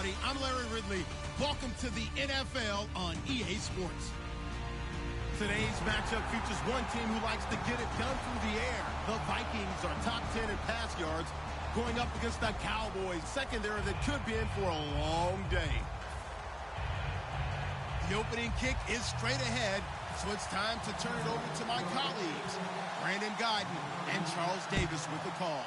everybody. I'm Larry Ridley. Welcome to the NFL on EA Sports. Today's matchup features one team who likes to get it done through the air. The Vikings are top 10 in pass yards, going up against the Cowboys secondary that could be in for a long day. The opening kick is straight ahead, so it's time to turn it over to my colleagues, Brandon Guyton and Charles Davis with the call.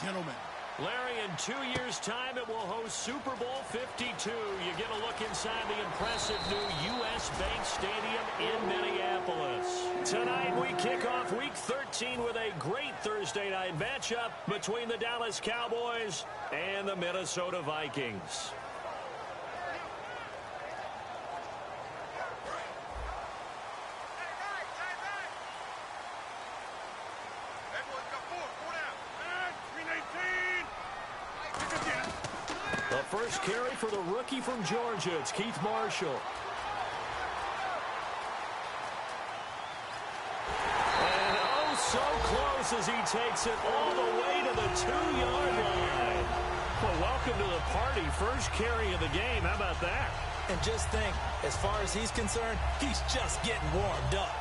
Gentlemen. Larry, in 2 years' time, it will host Super Bowl 52. You get a look inside the impressive new U.S. Bank Stadium in Minneapolis. Tonight, we kick off Week 13 with a great Thursday night matchup between the Dallas Cowboys and the Minnesota Vikings. The first carry for the rookie from Georgia. It's Keith Marshall. And oh, so close as he takes it all the way to the 2-yard line. Well, welcome to the party. First carry of the game. How about that? And just think, as far as he's concerned, he's just getting warmed up.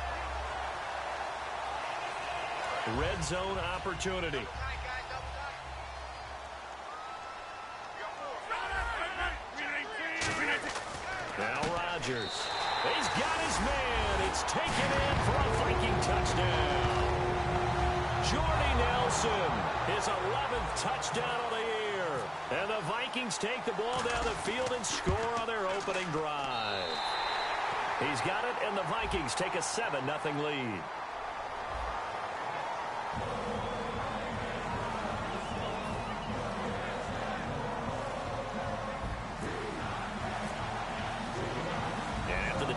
Red zone opportunity. Now Rodgers. He's got his man. It's taken in for a Viking touchdown. Jordy Nelson, his 11th touchdown of the year. And the Vikings take the ball down the field and score on their opening drive. He's got it, and the Vikings take a 7-0 lead.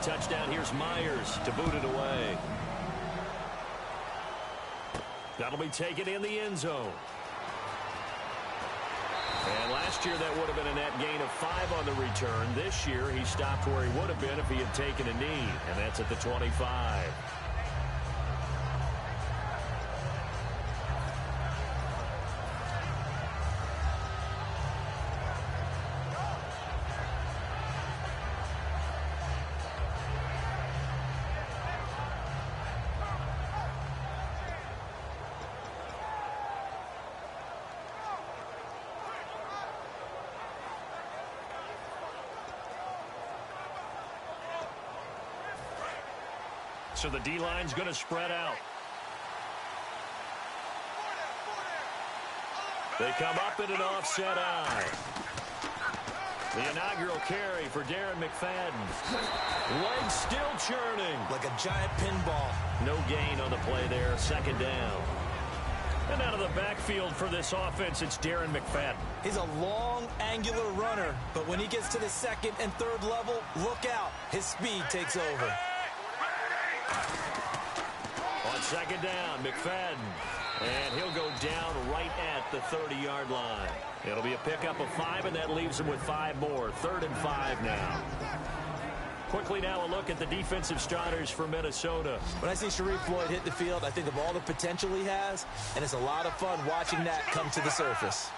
Touchdown, here's Myers to boot it away. That'll be taken in the end zone. And last year that would have been a net gain of 5 on the return. This year he stopped where he would have been if he had taken a knee, and that's at the 25. So the D-line's going to spread out. They come up in an offset eye. The inaugural carry for Darren McFadden. Legs still churning. Like a giant pinball. No gain on the play there. Second down. And out of the backfield for this offense, it's Darren McFadden. He's a long, angular runner, but when he gets to the second and third level, look out. His speed takes over. On second down, McFadden. And he'll go down right at the 30-yard line. It'll be a pickup of 5, and that leaves him with 5 more. 3rd and 5 now. Quickly now a look at the defensive starters for Minnesota. When I see Sharif Floyd hit the field, I think of all the potential he has, and it's a lot of fun watching that come to the surface.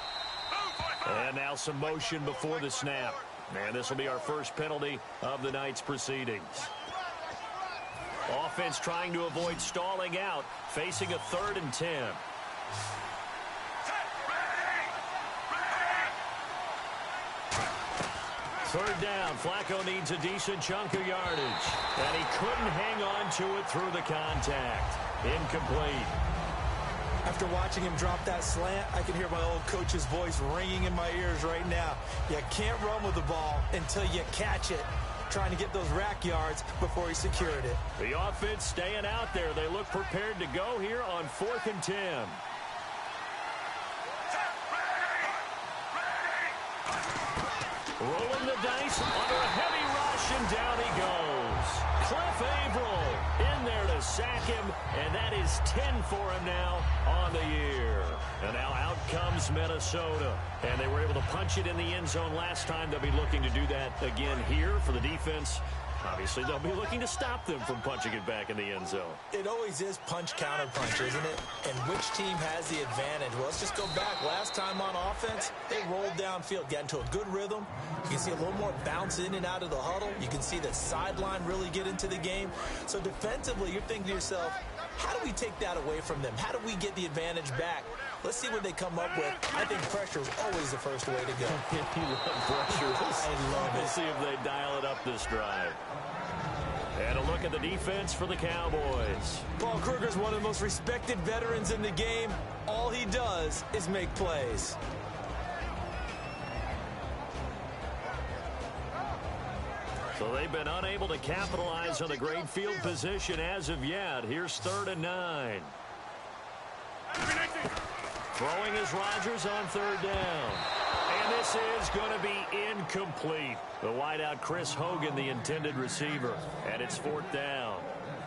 And now some motion before the snap. And this will be our first penalty of the night's proceedings. Offense trying to avoid stalling out, facing a 3rd and 10. Third down, Flacco needs a decent chunk of yardage. And he couldn't hang on to it through the contact. Incomplete. After watching him drop that slant, I can hear my old coach's voice ringing in my ears right now. You can't run with the ball until you catch it. Trying to get those rack yards before he secured it. The offense staying out there. They look prepared to go here on 4th and 10. Rolling the dice under a heavy rush, and down he goes. Cliff Averill in there to sack him, and that is 10 for him now on the year. And now out comes Minnesota. And they were able to punch it in the end zone last time. They'll be looking to do that again here for the defense. Obviously, they'll be looking to stop them from punching it back in the end zone. It always is punch-counter-punch, isn't it? And which team has the advantage? Well, let's just go back. Last time on offense, they rolled downfield, got into a good rhythm. You can see a little more bounce in and out of the huddle. You can see the sideline really get into the game. So defensively, you're thinking to yourself, how do we take that away from them? How do we get the advantage back? Let's see what they come up with. I think pressure is always the first way to go. You love pressure. I love it. We'll see if they dial it up this drive. And a look at the defense for the Cowboys. Paul Kruger's one of the most respected veterans in the game. All he does is make plays. So they've been unable to capitalize on the great field position as of yet. Here's 3rd and 9. Throwing is Rodgers on 3rd down. And this is going to be incomplete. The wideout Chris Hogan, the intended receiver. And it's 4th down.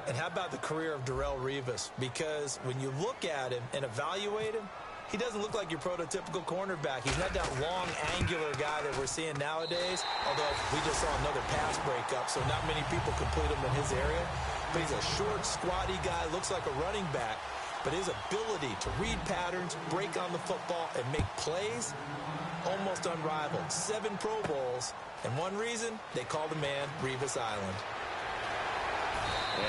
And how about the career of Darrelle Revis? Because when you look at him and evaluate him, he doesn't look like your prototypical cornerback. He's not that long, angular guy that we're seeing nowadays, although we just saw another pass breakup, so not many people complete him in his area. But he's a short, squatty guy, looks like a running back, but his ability to read patterns, break on the football, and make plays, almost unrivaled. 7 Pro Bowls, and one reason, they call the man Revis Island.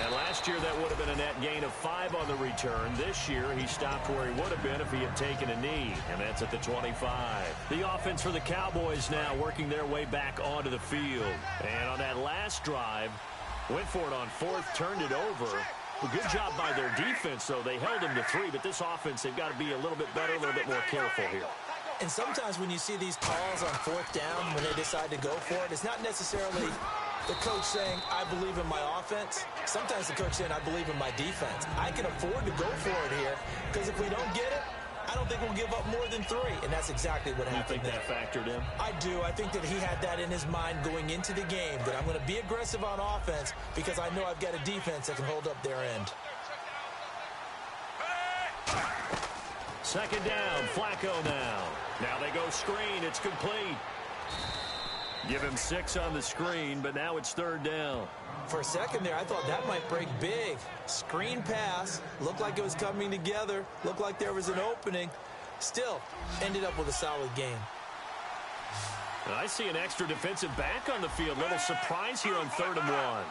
And last year, that would have been a net gain of 5 on the return. This year, he stopped where he would have been if he had taken a knee, and that's at the 25. The offense for the Cowboys now working their way back onto the field. And on that last drive, went for it on 4th, turned it over. A good job by their defense, though. They held him to 3, but this offense, they've got to be a little bit better, a little bit more careful here. And sometimes when you see these calls on 4th down, when they decide to go for it, it's not necessarily the coach saying, I believe in my offense. Sometimes the coach saying, I believe in my defense. I can afford to go for it here because if we don't get it, I don't think we'll give up more than 3. And that's exactly what happened. You think that factored in? I do. I think that he had that in his mind going into the game, that I'm going to be aggressive on offense because I know I've got a defense that can hold up their end. 2nd down, Flacco now. Now they go screen. It's complete. Give him 6 on the screen, but now it's 3rd down. For a second there, I thought that might break big. Screen pass. Looked like it was coming together. Looked like there was an opening. Still, ended up with a solid game. I see an extra defensive back on the field. Little surprise here on 3rd and 1.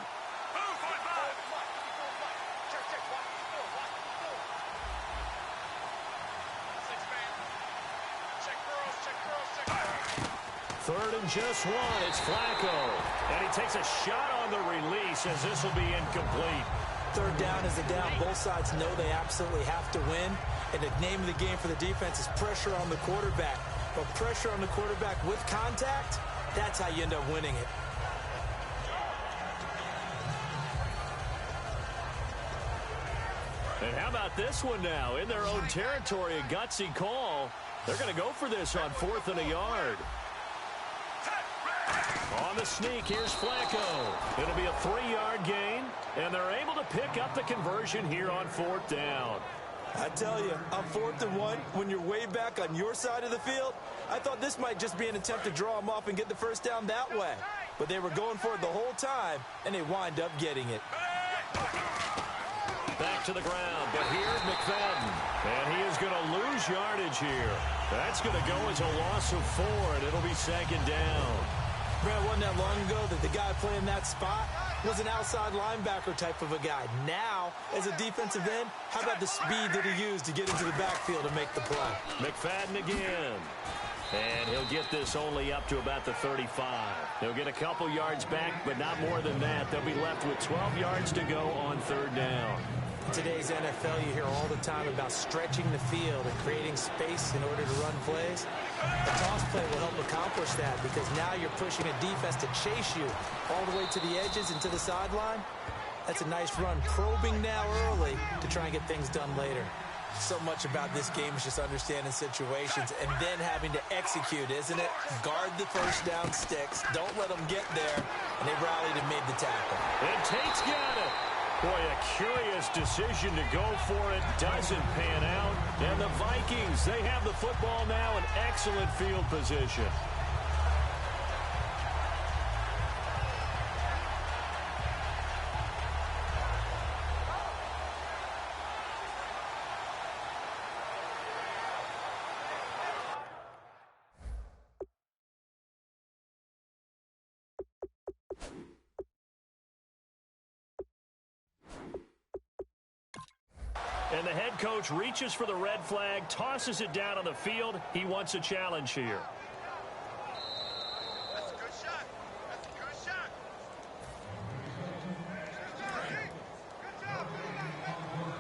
Third and just 1. It's Flacco. And he takes a shot on the release as this will be incomplete. 3rd down is the down. Both sides know they absolutely have to win. And the name of the game for the defense is pressure on the quarterback. But pressure on the quarterback with contact, that's how you end up winning it. And how about this one now? In their own territory, a gutsy call. They're going to go for this on 4th and a yard. On the sneak, here's Flacco. It'll be a 3-yard gain, and they're able to pick up the conversion here on 4th down. I tell you, on 4th and 1, when you're way back on your side of the field, I thought this might just be an attempt to draw them off and get the first down that way. But they were going for it the whole time, and they wind up getting it. Back to the ground, but here's McFadden. And he is going to lose yardage here. That's going to go as a loss of 4, and it'll be 2nd down. Brad, wasn't that long ago that the guy playing that spot was an outside linebacker type of a guy. Now, as a defensive end, how about the speed that he used to get into the backfield and make the play? McFadden again. And he'll get this only up to about the 35. He'll get a couple yards back, but not more than that. They'll be left with 12 yards to go on 3rd down. In today's NFL, you hear all the time about stretching the field and creating space in order to run plays. A toss play will help accomplish that because now you're pushing a defense to chase you all the way to the edges and to the sideline. That's a nice run, probing now early to try and get things done later. So much about this game is just understanding situations and then having to execute, isn't it? Guard the first down sticks. Don't let them get there. And they rallied and made the tackle. And Tate's got it. Boy, a curious decision to go for it. Doesn't pan out. And the Vikings, they have the football now in excellent field position. head coach reaches for the red flag, tosses it down on the field. He wants a challenge here. That's a good shot. That's a good shot.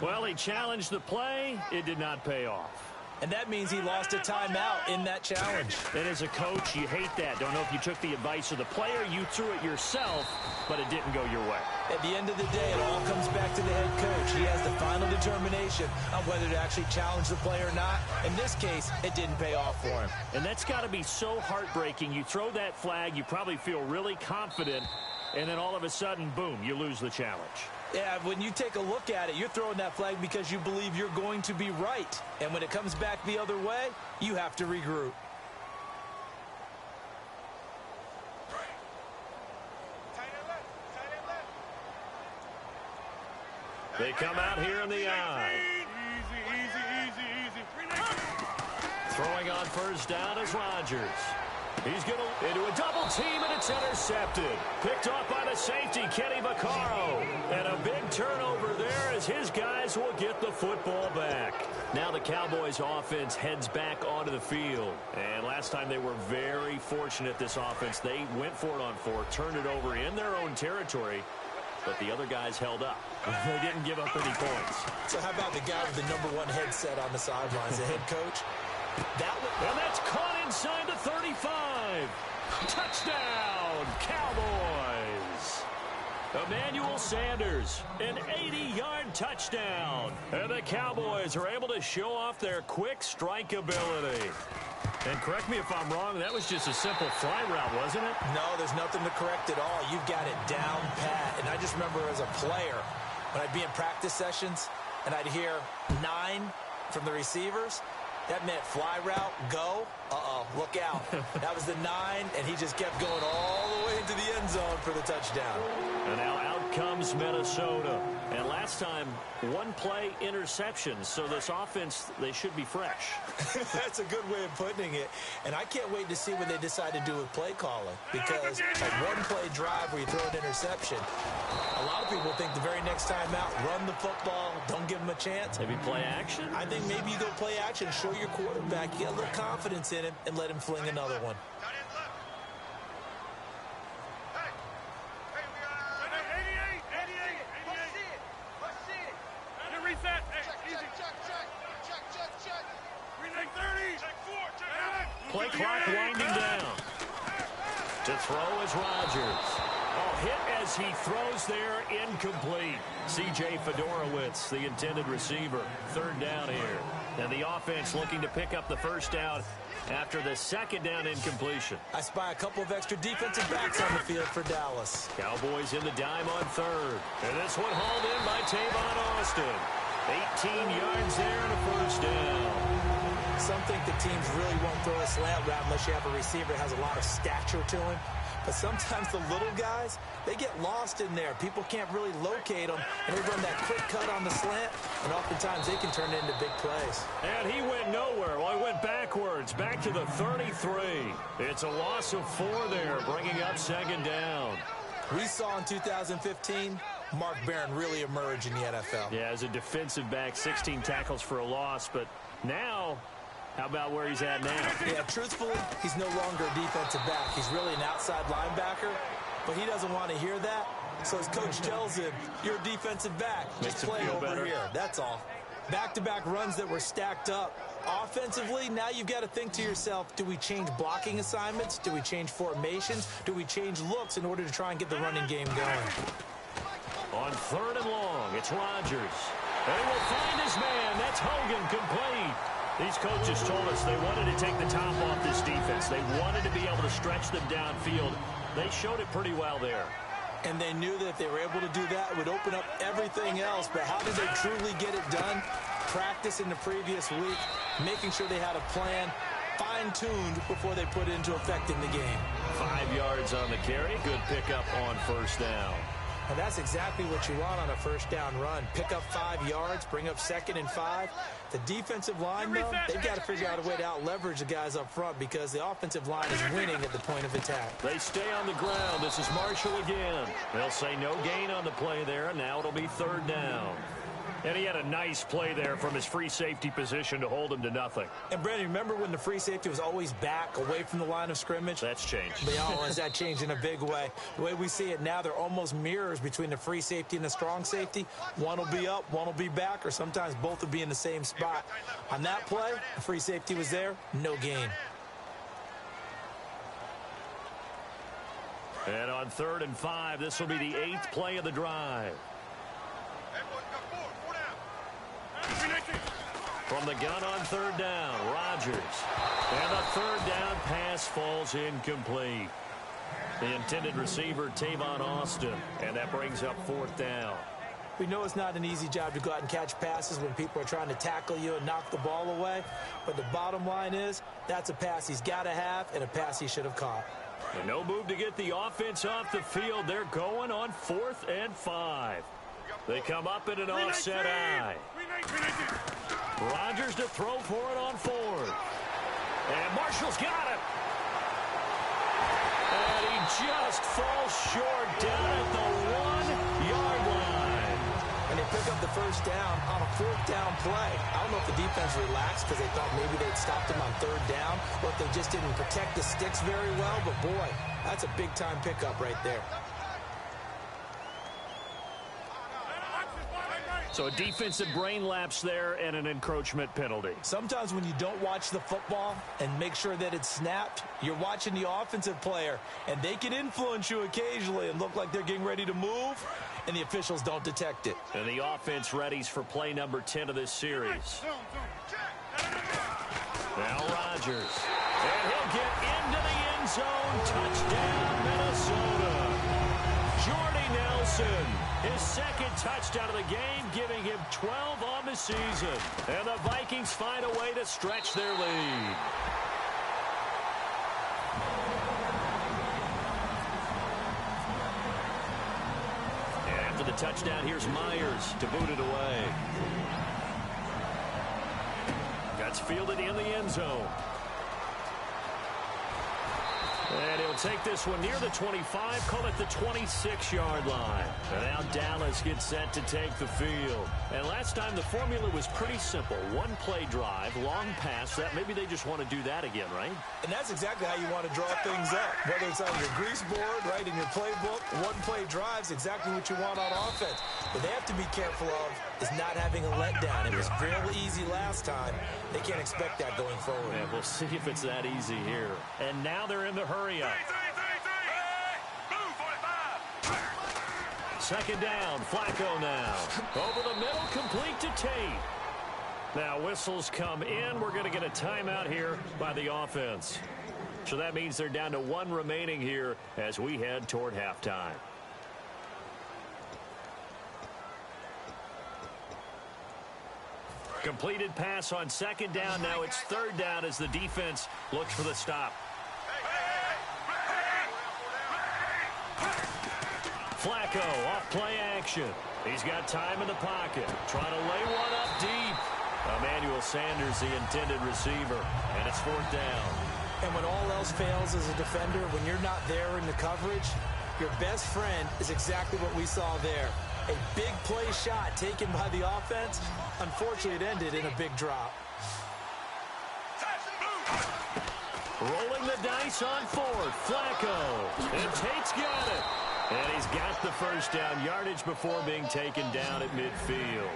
Well, he challenged the play. It did not pay off. And that means he lost a timeout in that challenge. And as a coach, you hate that. Don't know if you took the advice of the player, you threw it yourself, but it didn't go your way. At the end of the day, it all comes back to the head coach. He has the final determination on whether to actually challenge the play or not. In this case, it didn't pay off for him. And that's got to be so heartbreaking. You throw that flag, you probably feel really confident, and then all of a sudden, boom, you lose the challenge. Yeah, when you take a look at it, you're throwing that flag because you believe you're going to be right. And when it comes back the other way, you have to regroup. They come out here in the eye. Easy. Throwing on first down is Rodgers. He's going to into a double team, and it's intercepted. Picked off by the safety, Kenny Vaccaro. And a big turnover there as his guys will get the football back. Now the Cowboys offense heads back onto the field. And last time they were very fortunate, this offense. They went for it on fourth, turned it over in their own territory, but the other guys held up. They didn't give up any points. So how about the guy with the #1 headset on the sidelines, the head coach? And that's caught inside the 35. Touchdown, Cowboys. Emmanuel Sanders, an 80-yard touchdown. And the Cowboys are able to show off their quick strike ability. And correct me if I'm wrong, that was just a simple fly route, wasn't it? No, there's nothing to correct at all. You've got it down pat. And I just remember as a player, when I'd be in practice sessions and I'd hear 9 from the receivers, that meant fly route, go, look out. That was the 9, and he just kept going all the way into the end zone for the touchdown. And now out comes Minnesota. And last time, 1 play interception. So this offense, they should be fresh. That's a good way of putting it. And I can't wait to see what they decide to do with play calling. Because a 1-play drive where you throw an interception, a lot of people think the very next time out, run the football, don't give them a chance. Maybe play action? I think maybe you go play action, show your quarterback, get a little confidence in him, and let him fling another one. Play clock winding down. To throw is Rodgers. Oh, hit as he throws there, incomplete. C.J. Fedorowicz, the intended receiver. 3rd down here. And the offense looking to pick up the first down after the 2nd down incompletion. I spy a couple of extra defensive backs on the field for Dallas. Cowboys in the dime on 3rd. And this one hauled in by Tavon Austin. 18 yards there and a first down. Some think the teams really won't throw a slant route unless you have a receiver that has a lot of stature to him. But sometimes the little guys, they get lost in there. People can't really locate them, and they run that quick cut on the slant, and oftentimes they can turn it into big plays. And he went nowhere. Well, he went backwards, back to the 33. It's a loss of 4 there, bringing up 2nd down. We saw in 2015 Mark Barron really emerge in the NFL. Yeah, as a defensive back, 16 tackles for a loss, but now, how about where he's at now? Yeah, truthfully, he's no longer a defensive back. He's really an outside linebacker, but he doesn't want to hear that. So his coach tells him, you're a defensive back. Just play over here. That's all. Back-to-back runs that were stacked up. Offensively, now you've got to think to yourself, do we change blocking assignments? Do we change formations? Do we change looks in order to try and get the running game going? On 3rd and long, it's Rodgers. And he will find his man. That's Hogan, complete. These coaches told us they wanted to take the top off this defense. They wanted to be able to stretch them downfield. They showed it pretty well there. And they knew that if they were able to do that, it would open up everything else. But how did they truly get it done? Practice in the previous week, making sure they had a plan, fine-tuned before they put it into effect in the game. 5 yards on the carry. Good pickup on first down. And that's exactly what you want on a first down run. Pick up 5 yards, bring up 2nd and 5. The defensive line, though, they've got to figure out a way to out-leverage the guys up front because the offensive line is winning at the point of attack. They stay on the ground. This is Marshall again. They'll say no gain on the play there. Now it'll be 3rd down. And he had a nice play there from his free safety position to hold him to nothing. And, Brandon, remember when the free safety was always back, away from the line of scrimmage? That's changed. But has that changed in a big way? The way we see it now, they're almost mirrors between the free safety and the strong safety. One will be up, one will be back, or sometimes both will be in the same spot. On that play, the free safety was there, no gain. And on 3rd and 5, this will be the 8th play of the drive. From the gun on 3rd down, Rodgers. And the 3rd down pass falls incomplete. The intended receiver, Tavon Austin. And that brings up 4th down. We know it's not an easy job to go out and catch passes when people are trying to tackle you and knock the ball away. But the bottom line is, that's a pass he's got to have and a pass he should have caught. And no move to get the offense off the field. They're going on 4th and 5. They come up in an offset eye. Rodgers to throw for it on 4th. And Marshall's got it. And he just falls short down at the 1-yard line. And they pick up the first down on a 4th down play. I don't know if the defense relaxed because they thought maybe they'd stopped him on 3rd down, or if they just didn't protect the sticks very well. But, boy, that's a big-time pickup right there. So a defensive brain lapse there and an encroachment penalty. Sometimes when you don't watch the football and make sure that it's snapped, you're watching the offensive player, and they can influence you occasionally and look like they're getting ready to move, and the officials don't detect it. And the offense readies for play number 10 of this series. Now Rodgers. And he'll get into the end zone. Touchdown, Minnesota. Jordy Nelson. His 2nd touchdown of the game, giving him 12 on the season. And the Vikings find a way to stretch their lead. And after the touchdown, here's Myers to boot it away. That's fielded in the end zone. And he'll take this one near the 25, call it the 26-yard line. And now Dallas gets set to take the field. And last time the formula was pretty simple. 1-play drive, long pass. That maybe they just want to do that again, right? And that's exactly how you want to draw things up. Whether it's on your grease board, right, in your playbook, 1-play drive's exactly what you want on offense. What they have to be careful of is not having a letdown. It was real easy last time. They can't expect that going forward. Yeah, we'll see if it's that easy here. And now they're in the hurry up. 2nd down, Flacco now. Over the middle, complete to Tate. Now whistles come in. We're going to get a timeout here by the offense. So that means they're down to 1 remaining here as we head toward halftime. Completed pass on 2nd down. Now it's 3rd down as the defense looks for the stop. Flacco off play action. He's got time in the pocket. Trying to lay one up deep. Emmanuel Sanders, the intended receiver. And it's 4th down. And when all else fails as a defender, when you're not there in the coverage, your best friend is exactly what we saw there. A big play shot taken by the offense. Unfortunately, it ended in a big drop. Rolling the dice on 4th. Flacco. And Tate's got it. And he's got the first down, yardage before being taken down at midfield.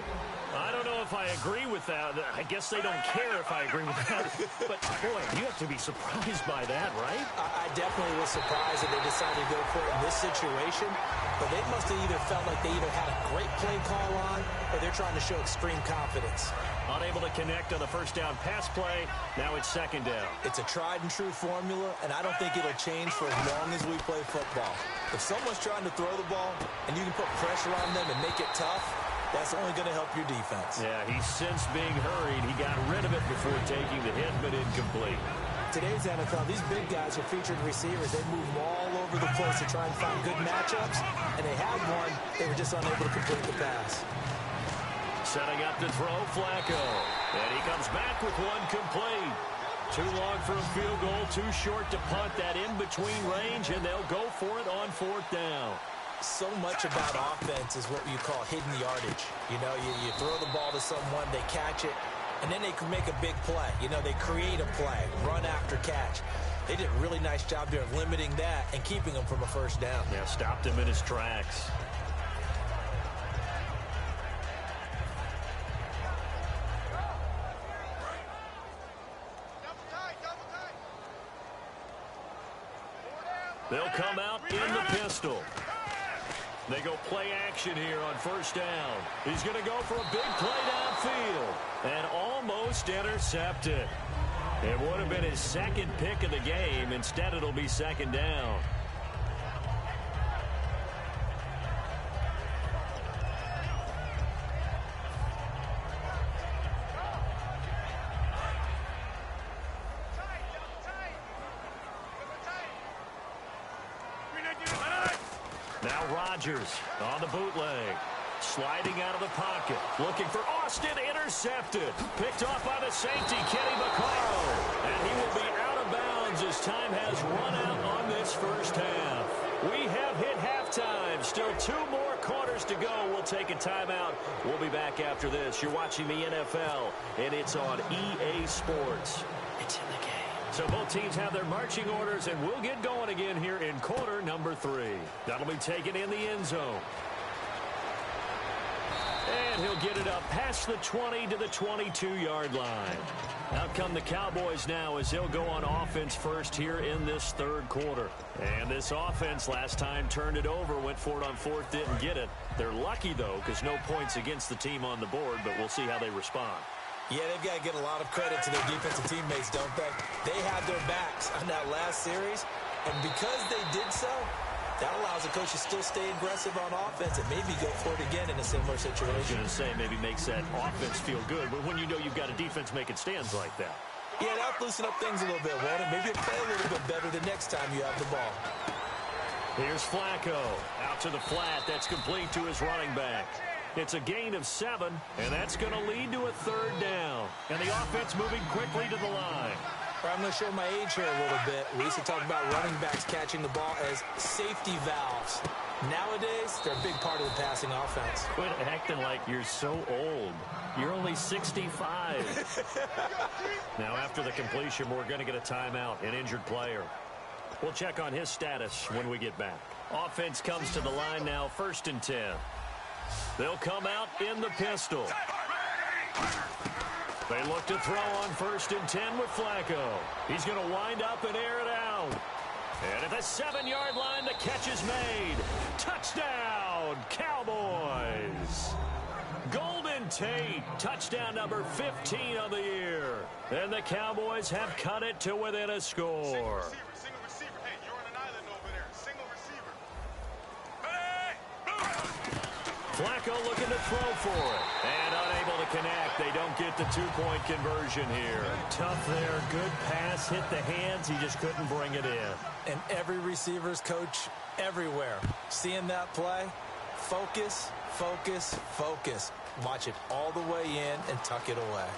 I don't know if I agree with that. I guess they don't care if I agree with that. But, boy, you have to be surprised by that, right? I definitely was surprised that they decided to go for it in this situation. But they must have either felt like they either had a great play call on or they're trying to show extreme confidence. Unable to connect on the first down pass play. Now it's 2nd down. It's a tried-and-true formula, and I don't think it'll change for as long as we play football. If someone's trying to throw the ball and you can put pressure on them and make it tough, that's only going to help your defense. Yeah, he's since being hurried. He got rid of it before taking the hit, but incomplete. Today's NFL, these big guys are featured receivers. They move all over the place to try and find good matchups, and they had one. They were just unable to complete the pass. Setting up to throw, Flacco. And he comes back with one complete. Too long for a field goal, too short to punt. That in-between range, and they'll go for it on 4th down. So much about offense is what you call hidden yardage. You know, you throw the ball to someone, they catch it, and then they can make a big play. You know, they create a play, run after catch. They did a really nice job there of limiting that and keeping him from a first down. Yeah, stopped him in his tracks. They'll come out in the pistol. They go play action here on first down. He's going to go for a big play downfield and almost intercepted. It would have been his second pick of the game. Instead, it'll be second down. Now Rodgers on the bootleg. Sliding out of the pocket. Looking for Austin. Intercepted. Picked off by the safety, Kenny Vaccaro. And he will be out of bounds as time has run out on this first half. We have hit halftime. Still 2 more quarters to go. We'll take a timeout. We'll be back after this. You're watching the NFL, and it's on EA Sports. It's in the game. So both teams have their marching orders, and we'll get going again here in quarter number 3. That'll be taken in the end zone. And he'll get it up past the 20 to the 22-yard line. Out come the Cowboys now as they'll go on offense first here in this third quarter. And this offense last time turned it over, went for it on fourth, didn't get it. They're lucky, though, because no points against the team on the board, but we'll see how they respond. Yeah, they've got to get a lot of credit to their defensive teammates, don't they? They had their backs on that last series, and because they did so, that allows the coach to still stay aggressive on offense and maybe go for it again in a similar situation. I was going to say, maybe makes that offense feel good, but when you know you've got a defense making stands like that. Yeah, that'll loosen up things a little bit, won't it? Maybe you'll play a little bit better the next time you have the ball. Here's Flacco. Out to the flat. That's complete to his running back. It's a gain of 7, and that's going to lead to a third down. And the offense moving quickly to the line. I'm going to show my age here a little bit. We used to talk about running backs catching the ball as safety valves. Nowadays, they're a big part of the passing offense. Quit acting like you're so old. You're only 65. Now, after the completion, we're going to get a timeout, an injured player. We'll check on his status when we get back. Offense comes to the line now, 1st and 10. They'll come out in the pistol. They look to throw on 1st and 10 with Flacco. He's going to wind up and air it out. And at the 7-yard line, the catch is made. Touchdown, Cowboys. Golden Tate, touchdown number 15 of the year. And the Cowboys have cut it to within a score. Single receiver. Hey, you're on an island over there. Single receiver. Flacco looking to throw for it. And unable to connect. They don't get the 2-point conversion here. Tough there. Good pass. Hit the hands. He just couldn't bring it in. And every receiver's coach everywhere. Seeing that play, focus, focus, focus. Watch it all the way in and tuck it away.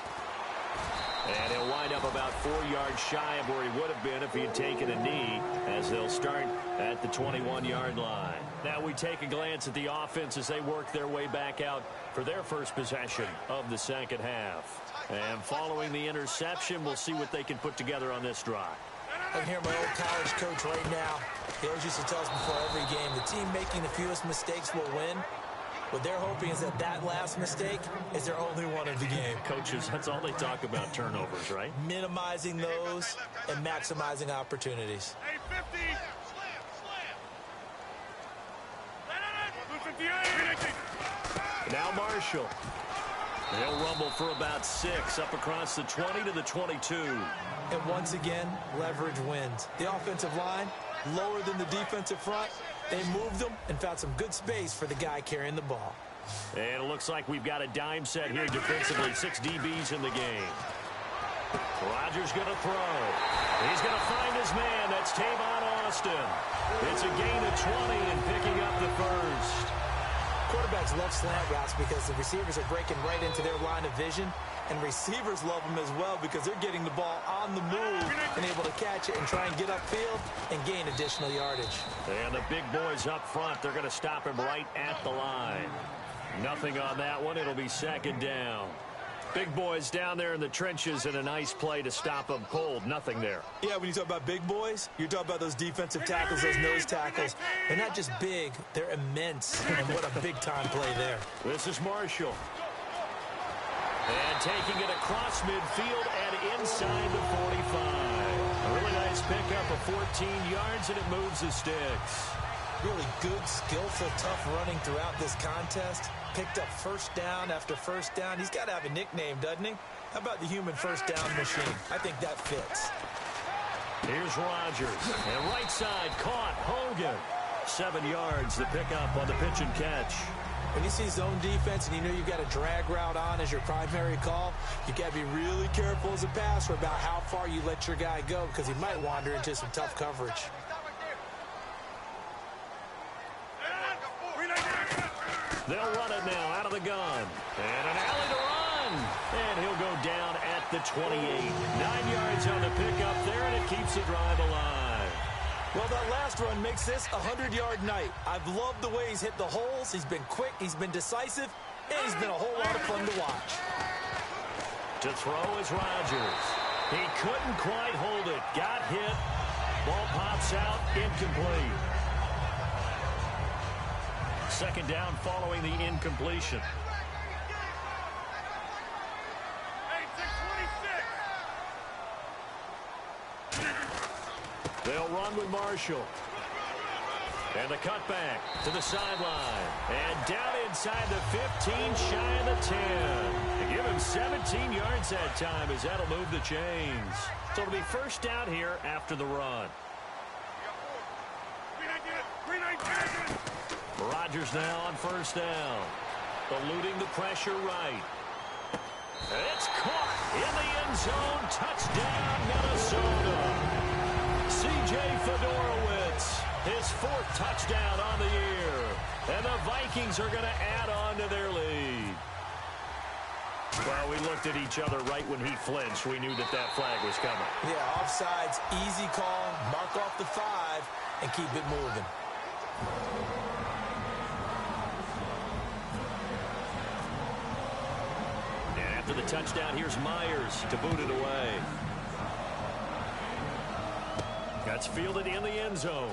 And he'll wind up about 4 yards shy of where he would have been if he had taken a knee, as they'll start at the 21-yard line. Now we take a glance at the offense as they work their way back out for their first possession of the second half. And following the interception, we'll see what they can put together on this drive. I can hear my old college coach right now. He always used to tell us before every game, the team making the fewest mistakes will win. What they're hoping is that last mistake is their only one of the game. Coaches, that's all they talk about, turnovers, right? Minimizing those and maximizing opportunities. Hey, 50. Slam. Now Marshall. He'll rumble for about 6 up across the 20 to the 22. And once again, leverage wins. The offensive line, lower than the defensive front. They moved them and found some good space for the guy carrying the ball. And it looks like we've got a dime set here defensively. 6 DBs in the game. Rodgers going to throw. He's going to find his man. That's Tavon Austin. It's a gain of 20 and picking up the first. Quarterbacks love slant routes because the receivers are breaking right into their line of vision. And receivers love him as well because they're getting the ball on the move and able to catch it and try and get upfield and gain additional yardage. And the big boys up front, they're going to stop him right at the line. Nothing on that one. It'll be second down. Big boys down there in the trenches and a nice play to stop them cold. Nothing there. Yeah, when you talk about big boys, you're talking about those defensive tackles, those nose tackles. They're not just big, they're immense. And what a big-time play there. This is Marshall. And taking it across midfield and inside the 45. A really nice pickup of 14 yards, and it moves the sticks. Really good, skillful, tough running throughout this contest. Picked up first down after first down. He's got to have a nickname, doesn't he? How about the human first down machine? I think that fits. Here's Rodgers. And right side, caught. Hogan. 7 yards, the pickup on the pitch and catch. When you see zone defense and you know you've got a drag route on as your primary call, you got to be really careful as a passer about how far you let your guy go because he might wander into some tough coverage. They'll run it now out of the gun. And an alley to run. And he'll go down at the 28. 9 yards on the pickup there, and it keeps the drive alive. Well, that last run makes this a 100-yard night. I've loved the way he's hit the holes. He's been quick, he's been decisive, and he's been a whole lot of fun to watch. To throw is Rodgers. He couldn't quite hold it. Got hit. Ball pops out, incomplete. Second down following the incompletion. They'll run with Marshall. And the cutback to the sideline. And down inside the 15, shy of the 10. They give him 17 yards that time as that'll move the chains. So it'll be first down here after the run. Rodgers now on first down. Eluding the pressure right. It's caught in the end zone. Touchdown, Minnesota. C.J. Fedorowicz, his 4th touchdown on the year. And the Vikings are going to add on to their lead. Well, we looked at each other right when he flinched. We knew that that flag was coming. Yeah, offsides, easy call. Mark off the 5 and keep it moving. After the touchdown, here's Myers to boot it away. That's fielded in the end zone.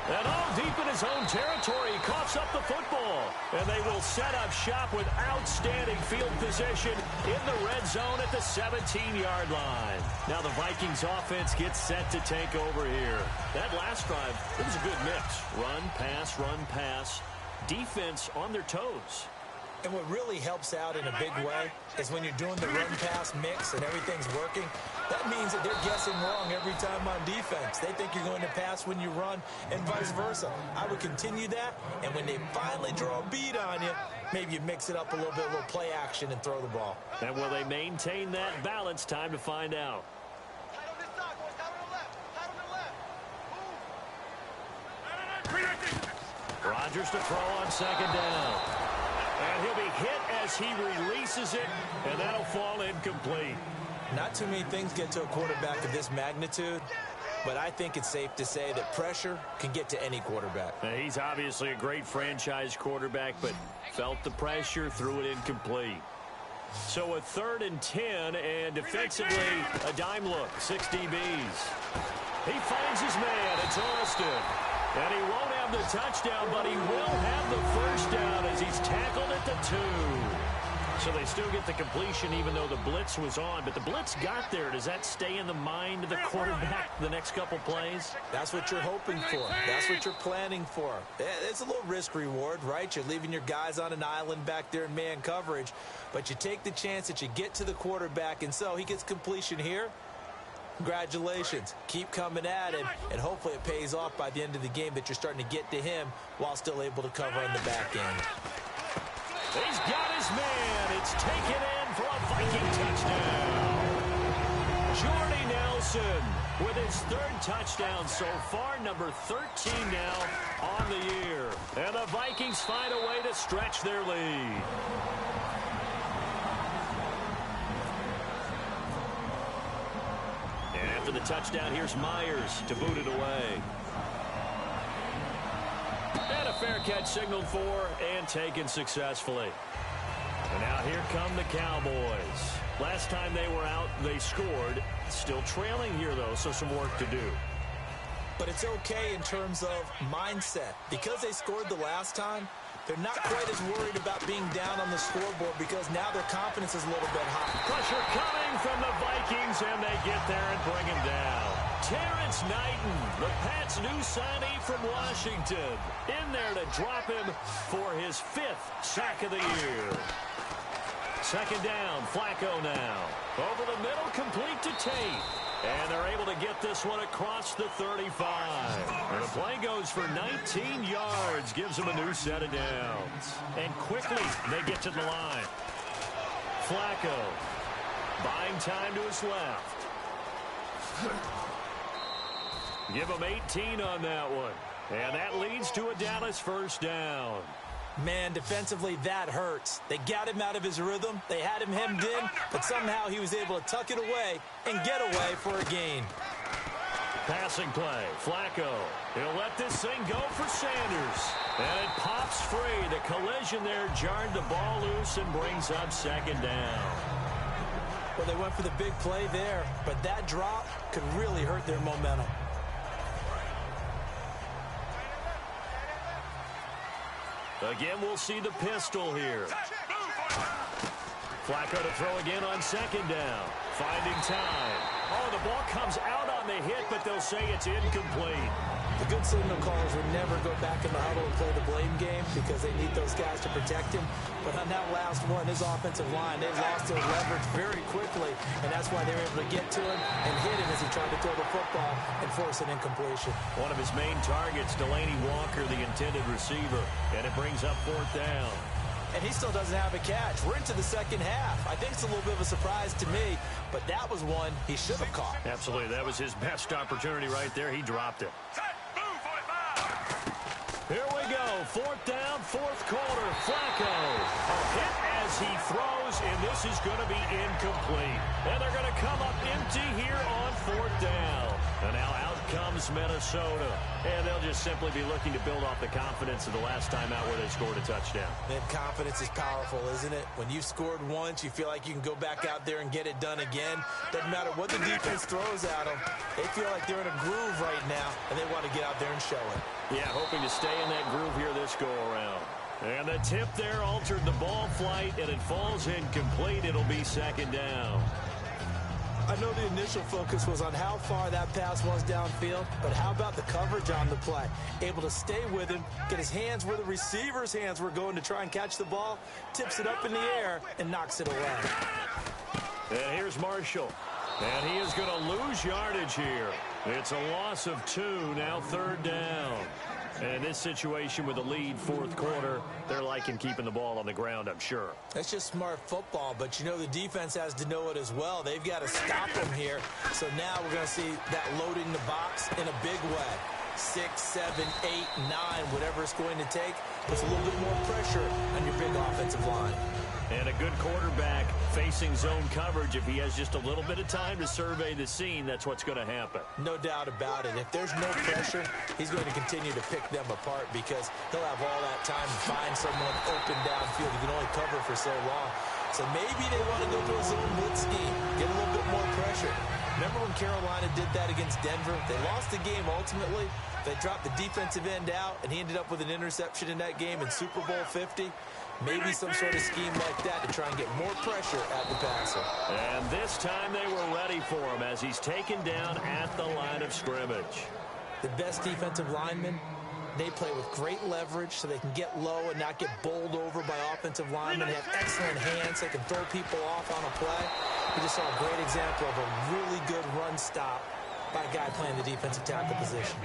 And all deep in his own territory, he coughs up the football. And they will set up shop with outstanding field position in the red zone at the 17-yard line. Now the Vikings offense gets set to take over here. That last drive, it was a good mix. Run, pass, defense on their toes. And what really helps out in a big way is when you're doing the run-pass mix and everything's working, that means that they're guessing wrong every time on defense. They think you're going to pass when you run and vice versa. I would continue that, and when they finally draw a bead on you, maybe you mix it up a little bit, a little play action, and throw the ball. And will they maintain that balance? Time to find out. Rodgers to throw on second down. And he'll be hit as he releases it, and that'll fall incomplete. Not too many things get to a quarterback of this magnitude, but I think it's safe to say that pressure can get to any quarterback. Now, he's obviously a great franchise quarterback, but felt the pressure, threw it incomplete. So a 3rd and 10, and defensively, a dime look, 6 DBs. He finds his man. It's Austin. And he won't have the touchdown, but he will have the first down as he's tackled at the 2. So they still get the completion even though the blitz was on. But the blitz got there. Does that stay in the mind of the quarterback the next couple plays? That's what you're hoping for. That's what you're planning for. It's a little risk reward, right? You're leaving your guys on an island back there in man coverage. But you take the chance that you get to the quarterback, and so he gets completion here. Congratulations. Keep coming at him, and hopefully it pays off by the end of the game that you're starting to get to him while still able to cover on the back end. He's got his man. It's taken in for a Viking touchdown. Jordy Nelson with his 3rd touchdown so far, number 13 now on the year. And the Vikings find a way to stretch their lead. the touchdown. Here's Myers to boot it away. And a fair catch signaled for and taken successfully. And now here come the Cowboys. Last time they were out, they scored. Still trailing here, though, so some work to do. But it's okay in terms of mindset. Because they scored the last time, they're not quite as worried about being down on the scoreboard because now their confidence is a little bit high. Pressure coming from the Vikings, and they get there and bring him down. Terrence Knighton, the Pats' new signee from Washington, in there to drop him for his 5th sack of the year. Second down, Flacco now. Over the middle, complete to Tate. And they're able to get this one across the 35. And the play goes for 19 yards, gives them a new set of downs. And quickly, they get to the line. Flacco, buying time to his left. Give him 18 on that one. And that leads to a Dallas first down. Man, defensively, that hurts. They got him out of his rhythm. They had him hemmed in, but somehow he was able to tuck it away and get away for a gain. Passing play, Flacco. He'll let this thing go for Sanders. And it pops free. The collision there jarred the ball loose and brings up second down. Well, they went for the big play there, but that drop could really hurt their momentum. Again, we'll see the pistol here. Flacco to throw again on second down. Finding time. Oh, the ball comes out on the hit, but they'll say it's incomplete. The good signal callers would never go back in the huddle and play the blame game because they need those guys to protect him. But on that last one, his offensive line, they lost their leverage very quickly, and that's why they were able to get to him and hit him as he tried to throw the football and force an incompletion. One of his main targets, Delaney Walker, the intended receiver, and it brings up fourth down. And he still doesn't have a catch. We're into the second half. I think it's a little bit of a surprise to me, but that was one he should have caught. Absolutely. That was his best opportunity right there. He dropped it. Here we go. Fourth down, fourth quarter. Flacco. A hit as he throws, and this is going to be incomplete. And they're going to come up empty here on fourth down. And now out comes Minnesota. And they'll just simply be looking to build off the confidence of the last time out where they scored a touchdown. Man, confidence is powerful, isn't it? When you've scored once, you feel like you can go back out there and get it done again. Doesn't matter what the defense throws at them. They feel like they're in a groove right now, and they want to get out there and show it. Yeah, hoping to stay in that groove here this go-around. And the tip there altered the ball flight, and it falls incomplete. It'll be second down. I know the initial focus was on how far that pass was downfield, but how about the coverage on the play? Able to stay with him, get his hands where the receiver's hands were going to try and catch the ball, tips it up in the air, and knocks it away. And here's Marshall. And he is going to lose yardage here. It's a loss of 2, now third down. And in this situation with the lead fourth quarter, they're liking keeping the ball on the ground, I'm sure. That's just smart football, but you know the defense has to know it as well. They've got to stop him here. So now we're going to see that loading the box in a big way. 6, 7, 8, 9, whatever it's going to take, puts a little bit more pressure on your big offensive line. And a good quarterback facing zone coverage. If he has just a little bit of time to survey the scene, that's what's going to happen. No doubt about it. If there's no pressure, he's going to continue to pick them apart because he'll have all that time to find someone open downfield. He can only cover for so long. So maybe they want to go to a zone blitz scheme, get a little bit more pressure. Remember when Carolina did that against Denver? They lost the game ultimately. They dropped the defensive end out, and he ended up with an interception in that game in Super Bowl 50. Maybe some sort of scheme like that to try and get more pressure at the passer. And this time they were ready for him as he's taken down at the line of scrimmage. The best defensive linemen, they play with great leverage so they can get low and not get bowled over by offensive linemen. They have excellent hands. They can throw people off on a play. We just saw a great example of a really good run stop by a guy playing the defensive tackle position.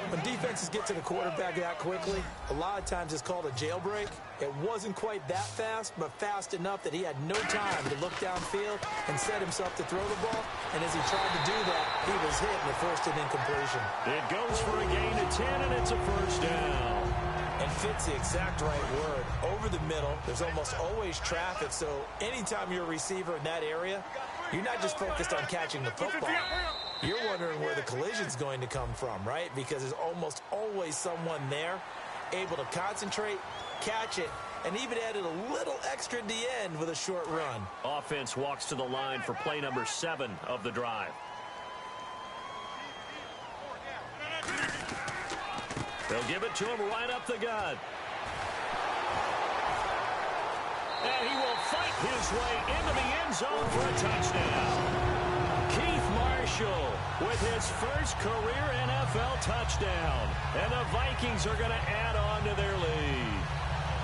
When defenses get to the quarterback that quickly, a lot of times it's called a jailbreak. It wasn't quite that fast, but fast enough that he had no time to look downfield and set himself to throw the ball. And as he tried to do that, he was hit and it forced an incompletion. It goes for a gain of 10, and it's a first down. And fits the exact right word. Over the middle, there's almost always traffic, so anytime you're a receiver in that area, you're not just focused on catching the football. You're wondering where the collision's going to come from, right? Because there's almost always someone there able to concentrate, catch it, and even added a little extra at the end with a short run. Offense walks to the line for play number 7 of the drive. They'll give it to him right up the gut. And he will fight his way into the end zone for a touchdown. Keith Marshall with his first career NFL touchdown. And the Vikings are going to add on to their lead.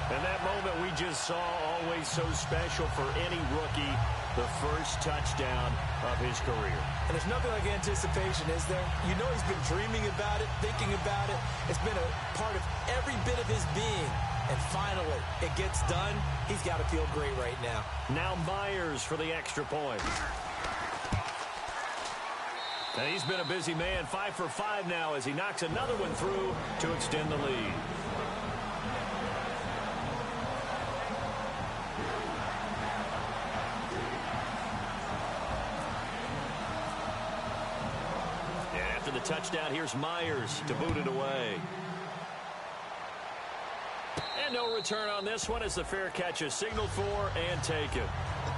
And that moment we just saw, always so special for any rookie, the first touchdown of his career. And there's nothing like anticipation, is there? You know he's been dreaming about it, thinking about it. It's been a part of every bit of his being. And finally, it gets done. He's got to feel great right now. Now Myers for the extra point. And he's been a busy man, 5 for 5 now as he knocks another one through to extend the lead. And after the touchdown, here's Myers to boot it away. And no return on this one as the fair catch is signaled for and taken.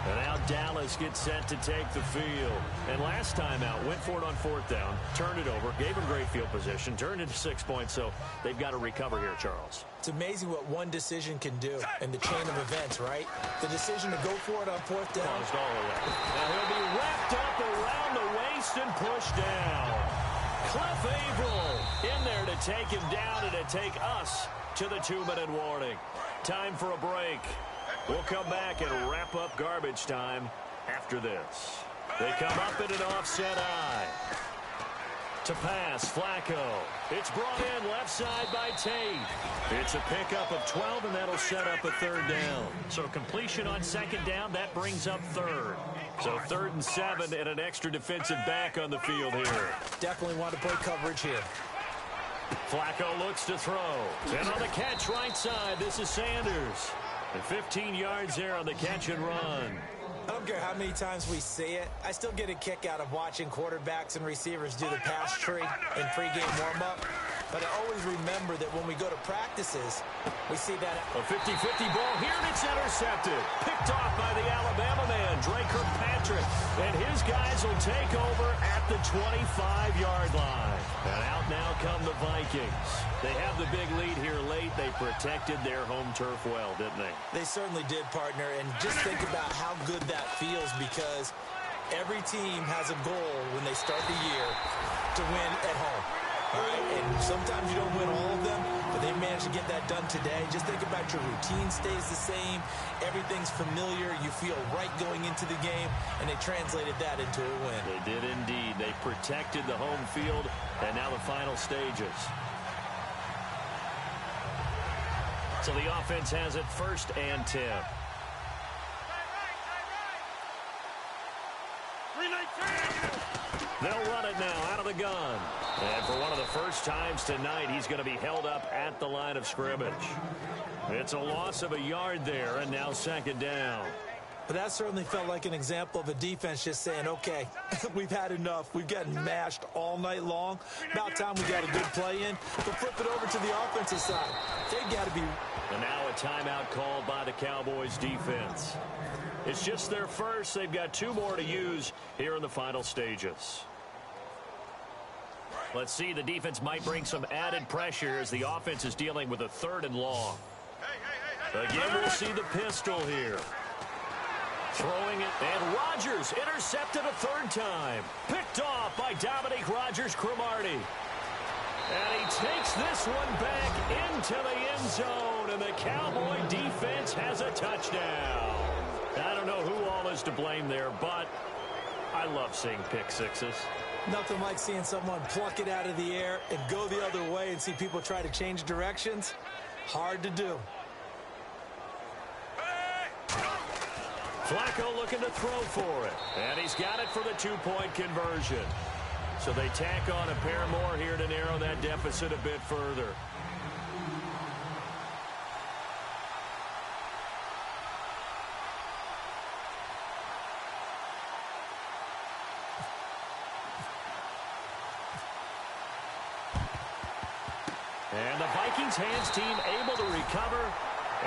And now Dallas gets set to take the field. And last time out, went for it on 4th down, turned it over, gave him great field position, turned into 6 points, so they've got to recover here, Charles. It's amazing what one decision can do in the chain of events, right? The decision to go for it on 4th down. Caused all of that. Now he'll be wrapped up around the waist and pushed down. Cliff Averill in there to take him down and to take us to the 2-minute warning. Time for a break. We'll come back and wrap up garbage time after this. They come up in an offset eye. To pass, Flacco. It's brought in left side by Tate. It's a pickup of 12, and that'll set up a 3rd down. So completion on 2nd down, that brings up 3rd. So 3rd and 7 and an extra defensive back on the field here. Definitely want to play coverage here. Flacco looks to throw. And on the catch right side, this is Sanders. And 15 yards there on the catch and run. I don't care how many times we see it. I still get a kick out of watching quarterbacks and receivers do the pass tree in pregame warm-up. But I always remember that when we go to practices, we see that. A 50-50 ball here, and it's intercepted. Picked off by the Alabama man, Drake Kirkpatrick. And his guys will take over at the 25-yard line. And out now come the Vikings. They have the big lead here late. They protected their home turf well, didn't they? They certainly did, partner. And just think about how good that feels, because every team has a goal when they start the year to win at home. All right? And sometimes you don't win all of them, but they managed to get that done today. Just think about your routine stays the same. Everything's familiar. You feel right going into the game, and they translated that into a win. They did indeed. They protected the home field, and now the final stages. So the offense has it 1st and 10. They'll run it now out of the gun. And for one of the first times tonight, he's going to be held up at the line of scrimmage. It's a loss of a yard there, and now 2nd down. But that certainly felt like an example of a defense just saying, okay, we've had enough. We've gotten mashed all night long. About time we got a good play in. We'll flip it over to the offensive side. They've got to be. And now a timeout called by the Cowboys defense. It's just their first. They've got 2 more to use here in the final stages. Let's see, the defense might bring some added pressure as the offense is dealing with a 3rd and long. Again, we'll see the pistol here. Throwing it, and Rodgers intercepted a 3rd time. Picked off by Dominique Rodgers-Cromartie. And he takes this one back into the end zone, and the Cowboy defense has a touchdown. I don't know who all is to blame there, but I love seeing pick sixes. Nothing like seeing someone pluck it out of the air and go the other way and see people try to change directions. Hard to do. Flacco looking to throw for it. And he's got it for the 2-point conversion. So they tack on a pair more here to narrow that deficit a bit further. And the Vikings hands team able to recover,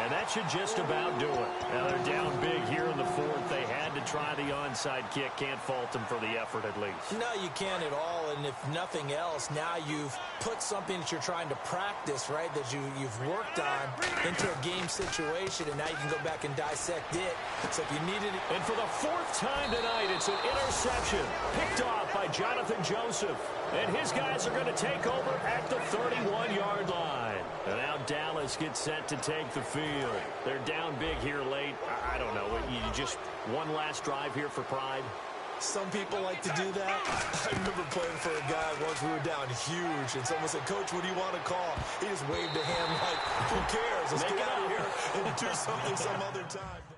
and that should just about do it. Now they're down big here in the fourth. They had to try the onside kick. Can't fault them for the effort at least. No, you can't at all. And if nothing else, now you've put something that you're trying to practice, right, that you've worked on into a game situation, and now you can go back and dissect it. So if you needed it. And for the fourth time tonight, it's an interception picked off by Jonathan Joseph. And his guys are going to take over at the 31-yard line. And now Dallas gets set to take the field. They're down big here late. I don't know. You just one last drive here for pride? Some people like to do that. I remember playing for a guy once. We were down huge, and someone said, "Coach, what do you want to call?" He just waved a hand like, "Who cares? Let's get out of here and do something some other time."